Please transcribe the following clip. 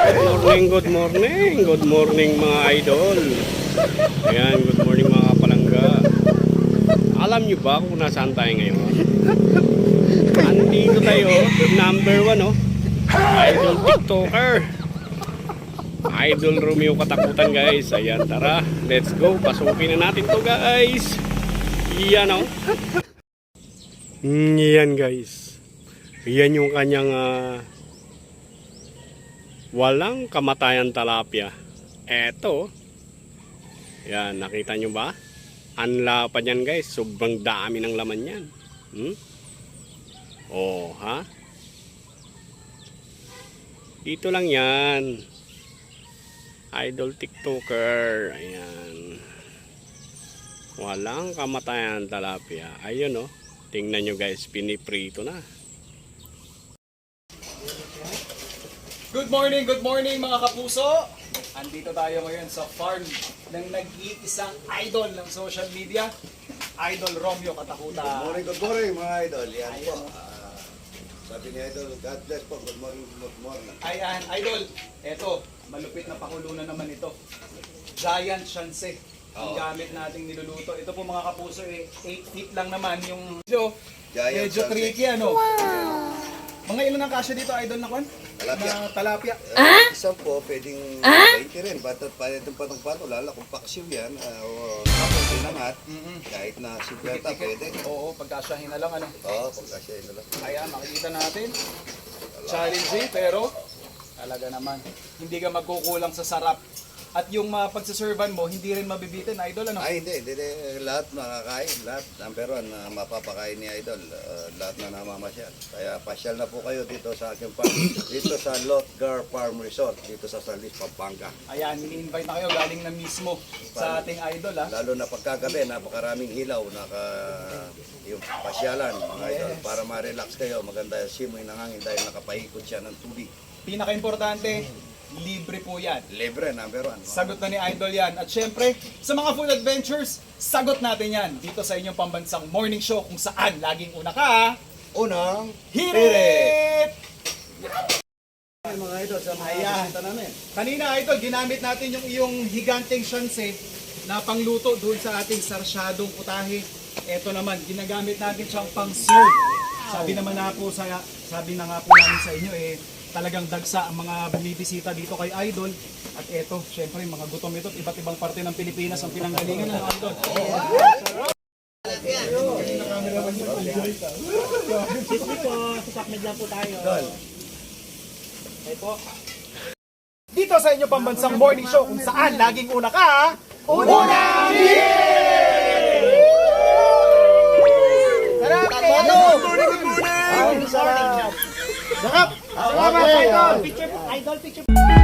Good morning, good morning mga idol. Ayan, good morning mga kapalangga. Alam nyo ba kung nasaan tayo ngayon? Andito tayo, number 1 oh. Idol TikToker. Idol Romeo Katakutan guys. Ayan, tara, let's go. Pasukin na natin to guys. Yan oh. Yan guys. Yan yung kanyang walang kamatayan tilapia. Eto. Yan, nakita nyo ba? Ang lapad yan guys. Sobrang dami ng laman yan. Oh, ha? Dito lang yan. Idol TikToker. Ayan. Walang kamatayan tilapia. Ayun oh. Tingnan nyo guys. Piniprito na. Good morning mga kapuso! Andito tayo ngayon sa farm ng nag-iisang idol ng social media, Idol Romeo Katakutan. Good morning mga idol. Yan po. Sabi ni idol, God bless po. Good morning. Ayan, idol. Eto, malupit na pakulo na naman ito. Giant Shanse. Ang gamit nating niluluto. Ito po mga kapuso, 8 feet lang naman yung medyo tricky ano. Mga ilan ang kasya dito, idol na kwan? Talapia. Isang po, pwedeng 20 rin. Itong patong-pato, lala kung paksiw yan. Kapag pinangat, kahit na 50 pwede. Oo, pagkasyahin na lang ano. Oo, pagkasyahin na lang. Ayan, makikita natin. Challenging, pero talaga naman. Hindi ka magkukulang sa sarap. At yung pagsaservan mo, hindi rin mabibitin, idol ano? Ay, hindi. Lahat makakain. Lahat. Number 1 na mapapakain ni idol. Lahat na namamasyal. Kaya pasyal na po kayo dito sa aking farm. Dito sa Lotgar Farm Resort. Dito sa Salis, Pampanga. Ayan, ini-invite na kayo galing na mismo sa ating idol ha. Lalo na pagkagabi, napakaraming hilaw. Yung pasyalan, mga idol. Para ma-relax kayo. Maganda yung simoy ng hangin dahil nakapaikot siya ng tubig. Pinaka-importante, libre po yan. Libre, number 1. Sagot na ni Idol yan. At syempre, sa mga food adventures, sagot natin yan dito sa inyong pambansang morning show kung saan laging una ka. Unang Hirit! mga idol sa mga Ayan. bisita namin. Kanina, Idol, ginamit natin yung iyong higanteng shanse na pangluto doon sa ating sarsyadong putahe. Ito naman, ginagamit natin siyang pang-serve. Sabi na nga po namin sa inyo talagang dagsa ang mga bumibisita dito kay Idol. At eto, syempre mga gutom ito, iba't ibang parte ng Pilipinas ang pinanggalingan ng Idol. Dito sa inyo pambansang morning show kung saan laging una ka, Unang Sarap! Good morning! Sarap! Salamat, Idol! Picture, Idol, picture!